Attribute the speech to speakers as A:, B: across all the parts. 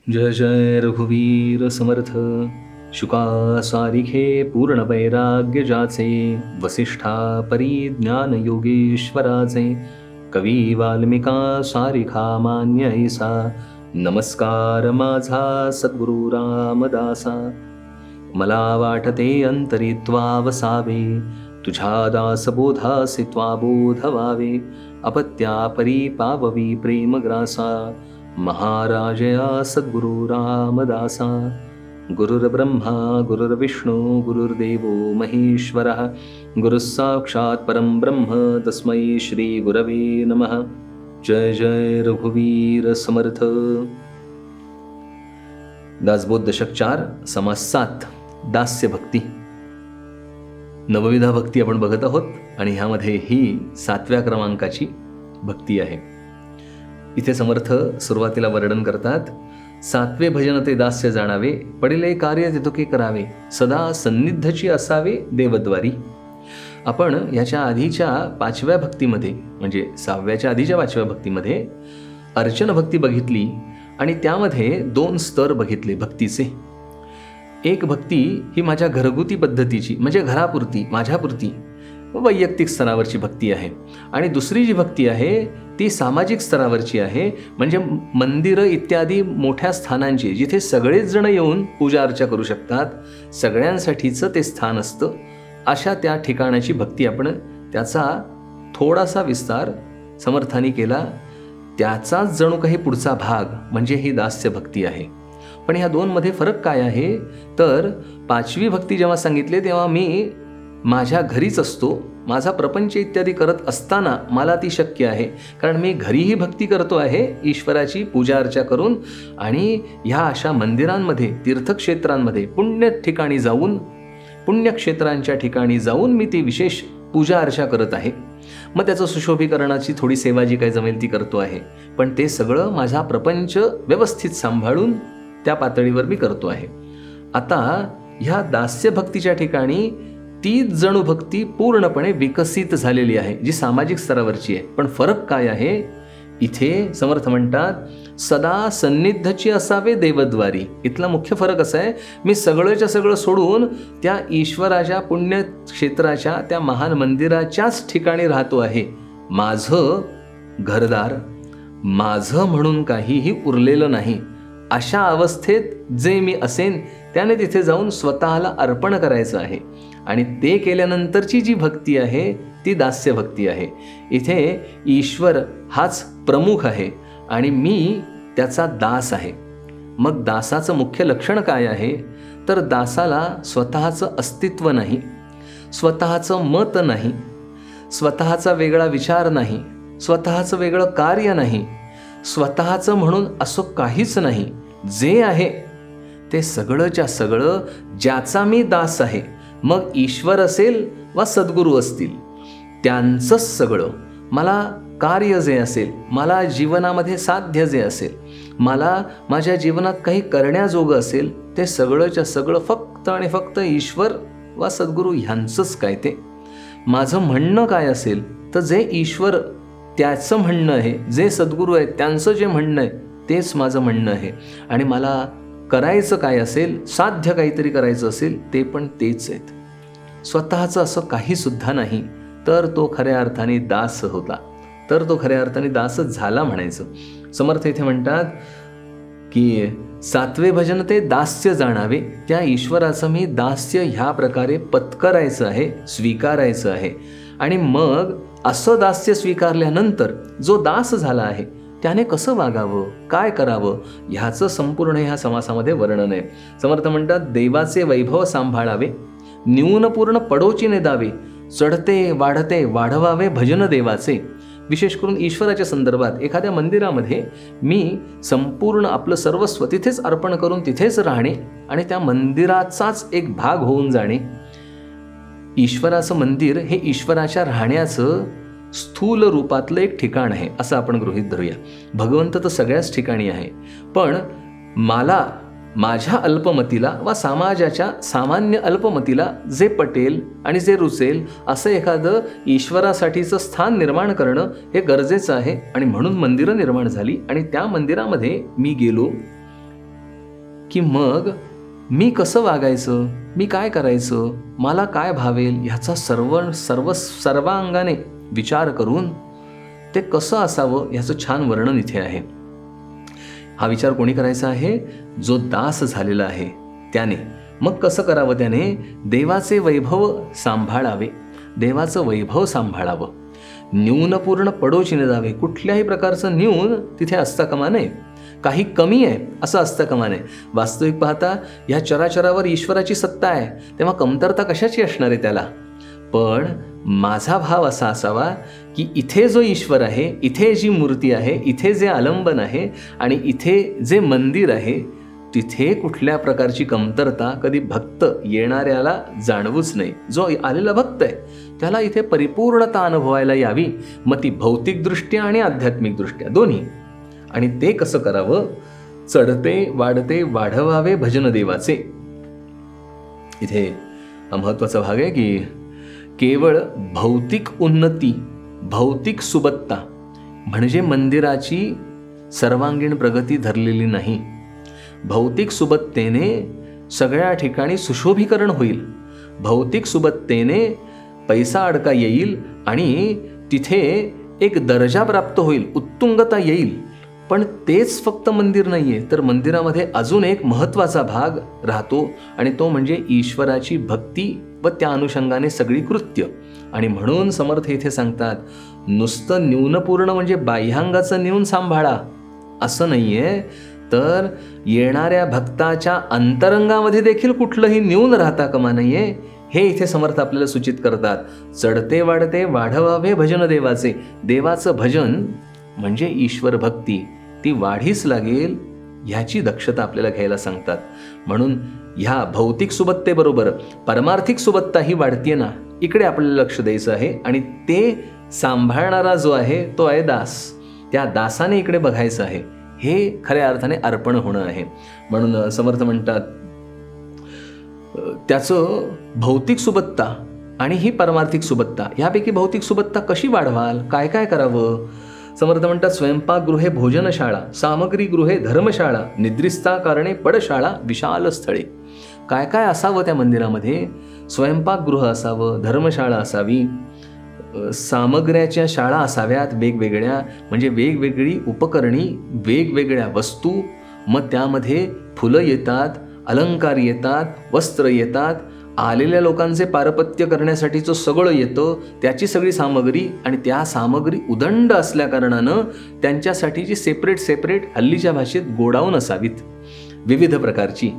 A: जय जय रघुवीर समर्थ. शुका सारिखे पूर्ण वैराग्य जाचे, वसिष्ठा परिज्ञान योगेश्वराचे. कवी वाल्मिका सारिखा मान्य ऐसा, नमस्कार माझा सद्गुरु रामदासा. मला वाटते अंतरित्वा वसावे, तुझ्या दासबोधासी त्वा बोध व्हावे. अपत्या परी पाववी प्रेमग्रासा, महाराजया सद्गुरु रामदासा. गुरुर्ब्रह्मा गुरुर्विष्णू गुरुर्देवो महेश्वरः, गुरुः साक्षात् परं ब्रह्म तस्मै श्री गुरवे नमः. जय जय रघुवीर समर्थ. दासबोध दशक 4 समास 7 दास्य भक्ती. नवविधा भक्ती आपण बघत आहोत आणि ह्यामध्ये ही 7व्या क्रमांकाची भक्ती आहे. इथे समर्थ सुरुवातीला वर्णन करतात. 7वे भजन ते दास्य जाणावे, पडिले कार्य तितुके करावे, सदा सन्निधची असावे देवद्वारी. आपण याच्या आधीच्या 5व्या भक्तीमध्ये म्हणजे 6व्याच्या आधीच्या 5व्या भक्तीमध्ये अर्चन भक्ती बघितली आणि त्यामध्ये 2 स्तर बघितले भक्तीचे. एक भक्ती ही माझ्या घरगुती पद्धतीची म्हणजे घरापुरती माझ्यापुरती वैयक्तिक स्तरावरची भक्ती आहे, आणि दुसरी जी भक्ती आहे ती सामाजिक स्तरावरची आहे, म्हणजे मंदिरं इत्यादी मोठ्या स्थानांची जिथे सगळेच जण येऊन पूजा अर्चा करू शकतात, सगळ्यांसाठीचं ते स्थान असतं, अशा त्या ठिकाणाची भक्ती. आपण त्याचा थोडासा विस्तार समर्थानी केला, त्याचाच जणू काही पुढचा भाग म्हणजे ही दास्य भक्ती आहे. पण ह्या 2 मध्ये फरक काय आहे तर 5वी भक्ती जेव्हा सांगितले तेव्हा मी माझ्या घरीच असतो, माझा प्रपंच इत्यादी करत असताना मला ती शक्य आहे, कारण मी घरीही भक्ती करतो आहे ईश्वराची पूजा अर्चा करून, आणि ह्या अशा मंदिरांमध्ये तीर्थक्षेत्रांमध्ये पुण्य ठिकाणी जाऊन पुण्यक्षेत्रांच्या ठिकाणी जाऊन मी ती विशेष पूजा अर्चा करत आहे. मग त्याचं सुशोभीकरणाची थोडी सेवा जी काही जमेल ती करतो आहे, पण ते सगळं माझा प्रपंच व्यवस्थित सांभाळून त्या पातळीवर मी करतो आहे. आता ह्या दास्य भक्तीच्या ठिकाणी तीच जणू भक्ती पूर्णपणे विकसित झालेली आहे जी सामाजिक स्तरावरची आहे. पण फरक काय आहे इथे समर्थ म्हणतात सदा सन्निधची असावे देवद्वारी. इथला मुख्य फरक असा आहे, मी सगळंच्या सगळं सोडून त्या ईश्वराच्या पुण्यक्षेत्राच्या त्या महान मंदिराच्याच ठिकाणी राहतो आहे. माझं घरदार माझं म्हणून काहीही उरलेलं नाही. अशा अवस्थेत जे मी असेन त्याने तिथे जाऊन स्वतःला अर्पण करायचं आहे, आणि ते केल्यानंतरची जी भक्ती आहे ती दास्य भक्ती आहे. इथे ईश्वर हाच प्रमुख आहे आणि मी त्याचा दास आहे. मग दासाचं मुख्य लक्षण काय आहे तर दासाला स्वतःचं अस्तित्व नाही, स्वतःचं मत नाही, स्वतःचा वेगळा विचार नाही, स्वतःचं वेगळं कार्य नाही, स्वतःचं म्हणून असं काहीच नाही. जे आहे ते सगळंच्या सगळं ज्याचा मी दास आहे, मग ईश्वर असेल वा सद्गुरू असतील, त्यांचंच सगळं मला कार्य जे असेल, मला जीवनामध्ये साध्य जे असेल, मला माझ्या जीवनात काही करण्याजोगं असेल, ते सगळंच्या सगळं फक्त आणि फक्त ईश्वर वा सद्गुरू ह्यांचंच काय. ते माझं म्हणणं काय असेल तर जे ईश्वर त्याचं म्हणणं आहे, जे सद्गुरू आहे त्यांचं जे म्हणणं आहे तेच माझं म्हणणं आहे, आणि मला करायचं काय असेल, साध्य काहीतरी करायचं असेल ते पण तेच आहेत. स्वतःचं असं काही सुद्धा नाही, तर तो खऱ्या अर्थाने दास होता, तर तो खऱ्या अर्थाने दासच झाला म्हणायचं. समर्थ इथे म्हणतात की 7वे भजन ते दास्य जाणावे, त्या ईश्वराचं मी दास्य ह्या प्रकारे पत्करायचं आहे, स्वीकारायचं आहे. आणि मग असं दास्य स्वीकारल्यानंतर जो दास झाला आहे त्याने कसं वागावं, काय करावं, ह्याचं संपूर्ण ह्या समासामध्ये वर्णन आहे. समर्थ म्हणतात देवाचे वैभव सांभाळावे, न्यूनपूर्ण पडोची नेदावे, चढते वाढते वाढवावे भजन देवाचे. विशेष करून ईश्वराच्या संदर्भात एखाद्या मंदिरामध्ये मी संपूर्ण आपलं सर्वस्व तिथेच अर्पण करून तिथेच राहणे आणि त्या मंदिराचाच एक भाग होऊन जाणे. ईश्वराचं मंदिर हे ईश्वराच्या राहण्याचं स्थूल रूपातलं एक ठिकाण आहे असं आपण गृहीत धरूया. भगवंत तर सगळ्याच ठिकाणी आहे, पण मला माझ्या अल्पमतीला वा समाजाच्या सामान्य अल्पमतीला जे पटेल आणि जे रुचेल असं एखादं ईश्वरासाठीचं स्थान निर्माण करणं हे गरजेचं आहे. आणि म्हणून मंदिरं निर्माण झाली आणि त्या मंदिरामध्ये मी गेलो की मग मी कसं वागायचं, मी काय करायचं, मला काय भावेल ह्याचा सर्वांगाने विचार करून ते कसं असावं ह्याचं छान वर्णन इथे आहे. हा विचार कोणी करायचा आहे? जो दास झालेला आहे त्याने. मग कसं करावं त्याने? देवाचे वैभव सांभाळावे, देवाचं वैभव सांभाळावं. न्यूनपूर्ण पडोची न जावे. कुठल्याही प्रकारचं न्यून तिथे असता कामा नये, काही कमी आहे असं असता कामा नये. वास्तविक पाहता ह्या चराचरावर ईश्वराची सत्ता आहे, तेव्हा कमतरता कशाची असणार आहे त्याला? पण माझा भाव असा असावा की इथे जो ईश्वर आहे, इथे जी मूर्ती आहे, इथे जे आलंबन आहे आणि इथे जे मंदिर आहे, तिथे कुठल्या प्रकारची कमतरता कधी भक्त येणाऱ्याला जाणवूच नाही. जो आलेला भक्त आहे त्याला इथे परिपूर्णता अनुभवायला यावी, मग ती भौतिकदृष्ट्या आणि आध्यात्मिकदृष्ट्या दोन्ही. आणि ते कसं करावं? चढते वाढते वाढवावे भजन देवाचे. इथे हा महत्वाचा भाग आहे की केवळ भौतिक उन्नती, भौतिक सुबत्ता म्हणजे मंदिराची सर्वांगीण प्रगती धरलेली नाही. भौतिक सुबत्तेने सगळ्या ठिकाणी सुशोभीकरण होईल, भौतिक सुबत्तेने पैसा अडका येईल आणि तिथे एक दर्जा प्राप्त होईल, उत्तुंगता येईल. पण तेच फक्त मंदिर नाहीये, तर मंदिरामध्ये अजून एक महत्त्वाचा भाग राहतो आणि तो म्हणजे ईश्वराची भक्ती व त्या अनुषंगाने सगळी कृत्य. आणि म्हणून समर्थ इथे सांगतात, नुसतं न्यूनपूर्ण म्हणजे बाह्यांगाचं न्यून सांभाळा असं नाहीये, तर येणाऱ्या भक्ताच्या अंतरंगामध्ये देखील कुठलंही न्यून राहता कामा नये, हे इथे समर्थ आपल्याला सूचित करतात. चढते वाढते वाढवावे भजन देवाचे. देवाचं भजन म्हणजे ईश्वर भक्ती, ती वाढीच लागेल ह्याची दक्षता आपल्याला घ्यायला सांगतात. म्हणून ह्या भौतिक सुबत्तेबरोबर परमार्थिक सुबत्ता ही वाढतीये ना, इकडे आपल्याला लक्ष द्यायचं आहे. आणि ते सांभाळणारा जो आहे तो आहे दास. त्या दासाने इकडे बघायचं आहे. हे खऱ्या अर्थाने अर्पण होणं आहे. म्हणून समर्थ म्हणतात त्याचं भौतिक सुबत्ता आणि ही परमार्थिक सुबत्ता, ह्यापैकी भौतिक सुबत्ता कशी वाढवाल, काय काय करावं? समर्थ म्हणतात, स्वयंपाकगृहे भोजनशाळा, सामग्रीगृहे धर्मशाळा, निद्रिस्ता कारणे पडशाळा, विशाल स्थळे. काय काय असावं त्या मंदिरामध्ये? स्वयंपाकगृह असावं, धर्मशाळा असावी, सामग्र्याच्या शाळा असाव्यात वेगवेगळ्या, म्हणजे वेगवेगळी उपकरणी, वेगवेगळ्या वस्तू. मग त्यामध्ये फुलं येतात, अलंकार येतात, वस्त्र येतात, आलेल्या लोकांचे पारपत्य करण्यासाठीचं सगळं येतं, त्याची सगळी सामग्री. आणि त्या सामग्री उदंड असल्या कारणानं त्यांच्यासाठीची सेपरेट हल्लीच्या भाषेत गोडाऊन असावीत विविध प्रकारची.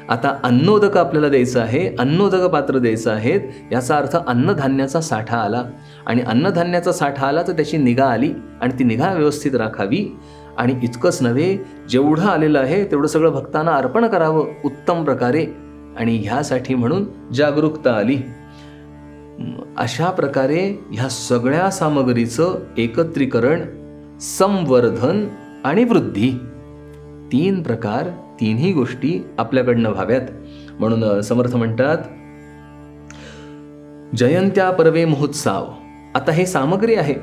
A: आता अन्नोदक आपल्याला द्यायचं आहे, अन्नोदक पात्र द्यायचं आहेत, याचा अर्थ अन्नधान्याचा साठा आला. आणि अन्नधान्याचा साठा आला तर त्याची निगा आली आणि ती निगा व्यवस्थित राखावी. आणि इतकंच नव्हे, जेवढं आलेलं आहे तेवढं सगळं भक्तांना अर्पण करावं उत्तम प्रकारे. आणि ह्यासाठी म्हणून जागरूकता आली. अशा प्रकारे ह्या सगळ्या सामग्रीचं एकत्रीकरण, संवर्धन आणि वृद्धी, 3 प्रकार, 3ही गोष्टी आपल्याकडनं व्हाव्यात. म्हणून समर्थ म्हणतात, जयंत्या पर्वे महोत्सव. आता हे सामग्री आहे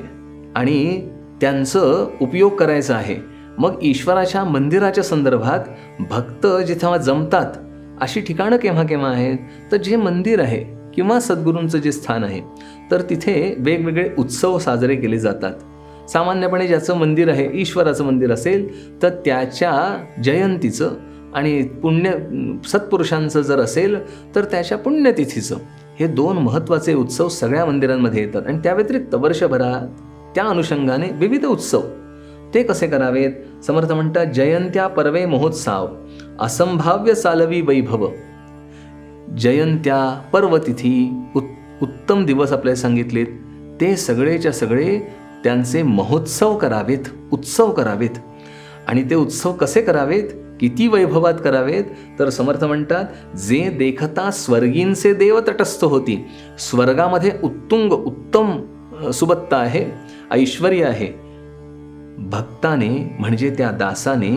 A: आणि त्यांचं उपयोग करायचा आहे. मग ईश्वराच्या मंदिराच्या संदर्भात भक्त जिथं जमतात अशी ठिकाणं केव्हा केव्हा आहेत, तर जे मंदिर आहे किंवा सद्गुरूंचं जे स्थान आहे, तर तिथे वेगवेगळे उत्सव साजरे केले जातात. सामान्यपणे ज्याचं मंदिर आहे, ईश्वराचं मंदिर असेल, तर त्याच्या जयंतीचं आणि पुण्य सत्पुरुषांचं जर असेल तर त्याच्या पुण्यतिथीचं, हे 2 महत्त्वाचे उत्सव सगळ्या मंदिरांमध्ये येतात. आणि त्या व्यतिरिक्त वर्षभरात त्या अनुषंगाने विविध उत्सव. ते कसे करावेत? समर्थ म्हणतात, जयंत्या पर्वे महोत्सव, असंभाव्य चालवी वैभव. जयंत्या, पर्वतिथी, उत्तम दिवस आपल्याला सांगितलेत, ते सगळेच्या सगळे त्यांचे महोत्सव करावेत, उत्सव करावेत. आणि ते उत्सव कसे करावेत, किती वैभवात करावेत? तर समर्थ म्हणतात, जे देखता स्वर्गींचे देव तटस्थ होती. स्वर्गामध्ये उत्तम सुबत्ता आहे, ऐश्वर्य आहे. भक्ताने म्हणजे त्या दासाने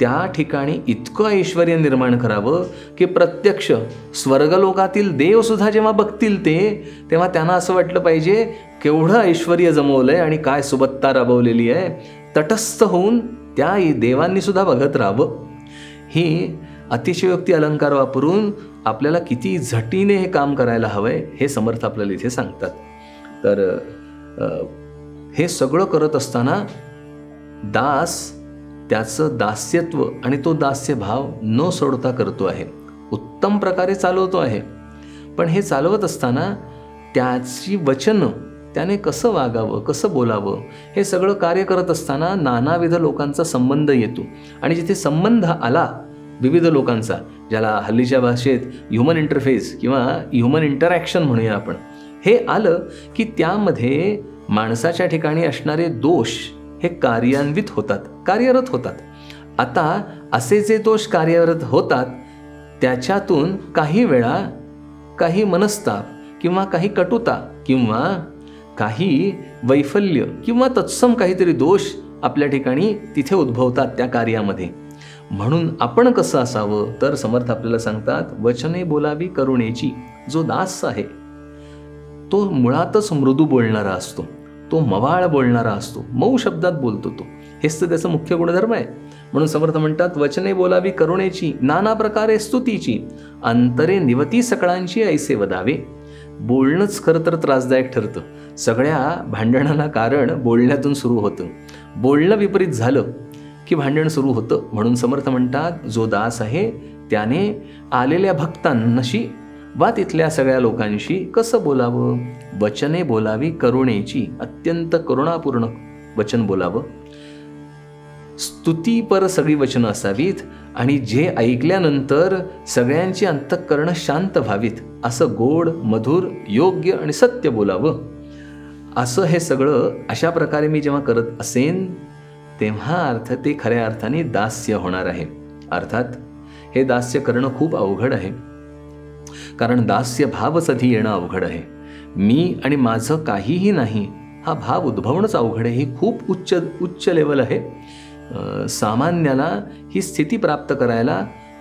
A: त्या ठिकाणी इतकं ऐश्वर्य निर्माण करावं की प्रत्यक्ष स्वर्गलोकातील देवसुद्धा जेव्हा बघतील ते, तेव्हा त्यांना असं वाटलं पाहिजे, केवढं ऐश्वर्य जमवलंय आणि काय सुबत्ता राबवलेली आहे. तटस्थ होऊन त्या देवांनी सुद्धा बघत राहावं. ही अतिशयोक्ती अलंकार वापरून आपल्याला किती झटीने हे काम करायला हवंय हे समर्थ आपल्याला इथे सांगतात. तर हे सगळं करत असताना दास त्याचं दास्यत्व आणि तो दास्यभाव न सोडता करतो आहे, उत्तम प्रकारे चालवतो आहे. पण हे चालवत असताना त्याची वचनं, त्याने कसं वागावं, कसं बोलावं, हे सगळं कार्य करत असताना नानाविध लोकांचा संबंध येतो. आणि जिथे संबंध आला विविध लोकांचा, ज्याला हल्लीच्या भाषेत ह्युमन इंटरफेस किंवा ह्युमन इंटरॅक्शन म्हणूया आपण, हे आलं की त्यामध्ये माणसाच्या ठिकाणी असणारे दोष हे कार्यान्वित होतात, कार्यरत होतात. आता असे जे दोष कार्यरत होतात त्याच्यातून काही वेळा काही मनस्ताप किंवा काही कटुता किंवा काही वैफल्य किंवा तत्सम काहीतरी दोष आपल्या ठिकाणी तिथे उद्भवतात त्या कार्यामध्ये. म्हणून आपण कसं असावं तर समर्थ आपल्याला सांगतात, वचने बोलावी करुणेची. जो दास आहे तो मुळातच मृदू बोलणारा असतो, तो मवाळ बोलणारा असतो, मऊ शब्दात बोलतो तो, हेच तर त्याचा मुख्य गुणधर्म आहे. म्हणून समर्थ म्हणतात, वचने बोलावी करुणेची, नाना प्रकारे स्तुतीची, अंतरे निवती सकळांची ऐसे वदावे. बोलणंच खरं तर त्रासदायक ठरतं. सगळ्या भांडणाला कारण बोलण्यातून सुरू होतं. बोलणं विपरीत झालं की भांडण सुरू होतं. म्हणून समर्थ म्हणतात, जो दास आहे त्याने आलेल्या भक्तांशी वा तिथल्या सगळ्या लोकांशी कसं बोलावं. वचने बोलावी करुणेची, अत्यंत करुणापूर्ण वचन बोलावं. स्तुतीपर सगळी वचनं असावीत आणि जे ऐकल्यानंतर सगळ्यांची अंतःकरणं शांत व्हावीत असं गोड, मधुर, योग्य आणि सत्य बोलावं. असं हे सगळं अशा प्रकारे मी जेव्हा करत असेन तेव्हा ते खऱ्या अर्थाने दास्य होणार आहे. अर्थात हे दास्य करणं खूप अवघड आहे, कारण दास्य भावच आधी येणं अवघड आहे. मी आणि माझं काहीही नाही हा भाव उद्भवणंच अवघड आहे. ही खूप उच्च लेवल आहे. सामान्याला ही स्थिती प्राप्त करायला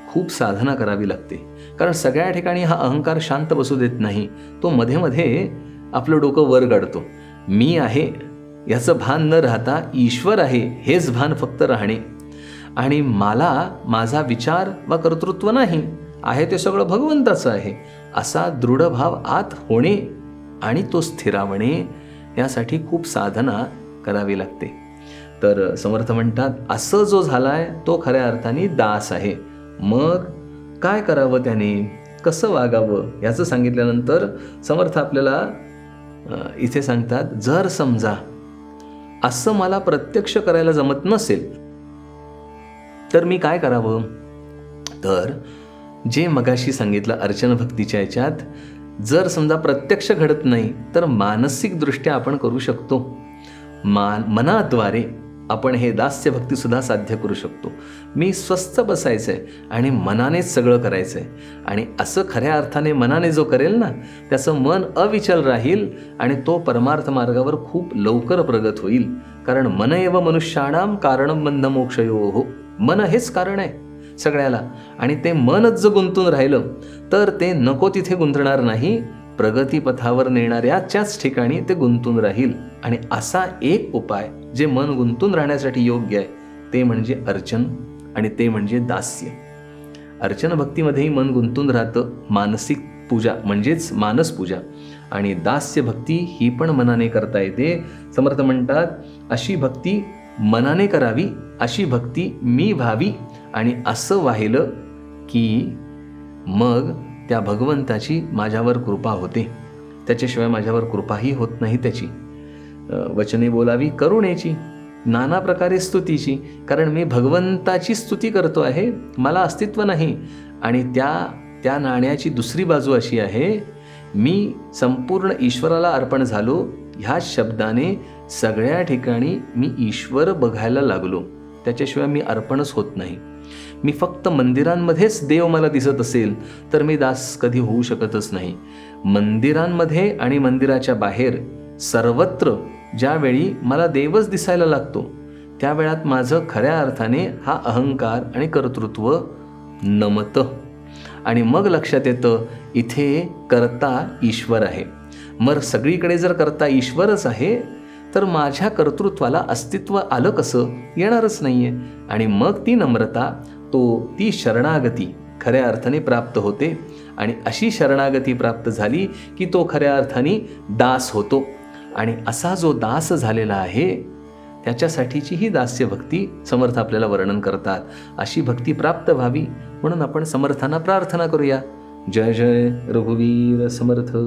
A: खूप साधना करावी लागते, कारण सगळ्या ठिकाणी हा अहंकार शांत बसू देत नाही. तो मध्ये मध्ये आपलं डोकं वर काढतो. मी आहे याचं भान न राहता ईश्वर आहे हेच भान फक्त राहणे, आणि मला माझा विचार वा कर्तृत्व नाही, आहे ते सगळं भगवंताचं आहे असा दृढ भाव आत होणे आणि तो स्थिरावणे यासाठी खूप साधना करावी लागते. तर समर्थ म्हणतात, असं जो झालाय तो खऱ्या अर्थाने दास आहे. मग काय करावं, त्याने कसं वागावं याचं सांगितल्यानंतर समर्थ आपल्याला इथे सांगतात, जर समजा असं मला प्रत्यक्ष करायला जमत नसेल तर मी काय करावं. तर जे मगाशी सांगितलं अर्चन भक्तीच्या याच्यात, जर समजा प्रत्यक्ष घडत नाही तर मानसिकदृष्ट्या आपण करू शकतो. मनाद्वारे आपण हे दास्य भक्ती सुद्धा साध्य करू शकतो. मी स्वस्थ बसायचंय आणि मनानेच सगळं करायचंय, आणि असं खऱ्या अर्थाने मनाने जो करेल ना त्याचं मन अविचल राहील आणि तो परमार्थ मार्गावर खूप लवकर प्रगत होईल. कारण मन एव मनुष्याणाम कारणं बंध मोक्षयोः. मन हेच कारण आहे सगळ्याला, आणि ते मनच जर गुंतून राहिलं तर ते नको तिथे गुंतणार नाही, प्रगतीपथावर नेणाऱ्याच्याच ठिकाणी ते गुंतून राहील. आणि असा एक उपाय जे मन गुंतून राहण्यासाठी योग्य आहे ते म्हणजे अर्चन, आणि ते म्हणजे दास्य. अर्चन भक्तीमध्येही मन गुंतून राहतं, मानसिक पूजा म्हणजेच मानस पूजा, आणि दास्य भक्ती ही पण मनाने करता येते. समर्थ म्हणतात, अशी भक्ती मनाने करावी, अशी भक्ती मी व्हावी, आणि असं वाहिलं की मग त्या भगवंताची माझ्यावर कृपा होते. त्याच्याशिवाय माझ्यावर कृपाही होत नाही त्याची. वचने बोलावी करुणेची, नाना प्रकारे स्तुतीची, कारण मी भगवंताची स्तुती करतो आहे, मला अस्तित्व नाही. आणि त्या नाण्याची दुसरी बाजू अशी आहे, मी संपूर्ण ईश्वराला अर्पण झालो ह्याच शब्दाने सगळ्या ठिकाणी मी ईश्वर बघायला लागलो, त्याच्याशिवाय मी अर्पणच होत नाही. मी फक्त मंदिरांमध्येच देव मला दिसत असेल तर मी दास कधी होऊ शकतच नाही. मंदिरांमध्ये आणि मंदिराच्या बाहेर सर्वत्र ज्यावेळी मला देवच दिसायला लागतो त्या वेळात माझं खऱ्या अर्थाने हा अहंकार आणि कर्तृत्व नमतं, आणि मग लक्षात येतं इथे कर्ता ईश्वर आहे. मग सगळीकडे जर कर्ता ईश्वरच आहे तर माझ्या कर्तृत्वाला अस्तित्व आलं कसं, येणारच नाहीये. आणि मग ती नम्रता ती शरणागती खऱ्या अर्थाने प्राप्त होते आणि अशी शरणागती प्राप्त झाली की तो खऱ्या अर्थाने दास होतो. आणि असा जो दास झालेला आहे त्याच्यासाठीची ही दास्य भक्ती समर्थ आपल्याला वर्णन करतात. अशी भक्ती प्राप्त व्हावी म्हणून आपण समर्थांना प्रार्थना करूया. जय जय रघुवीर समर्थ.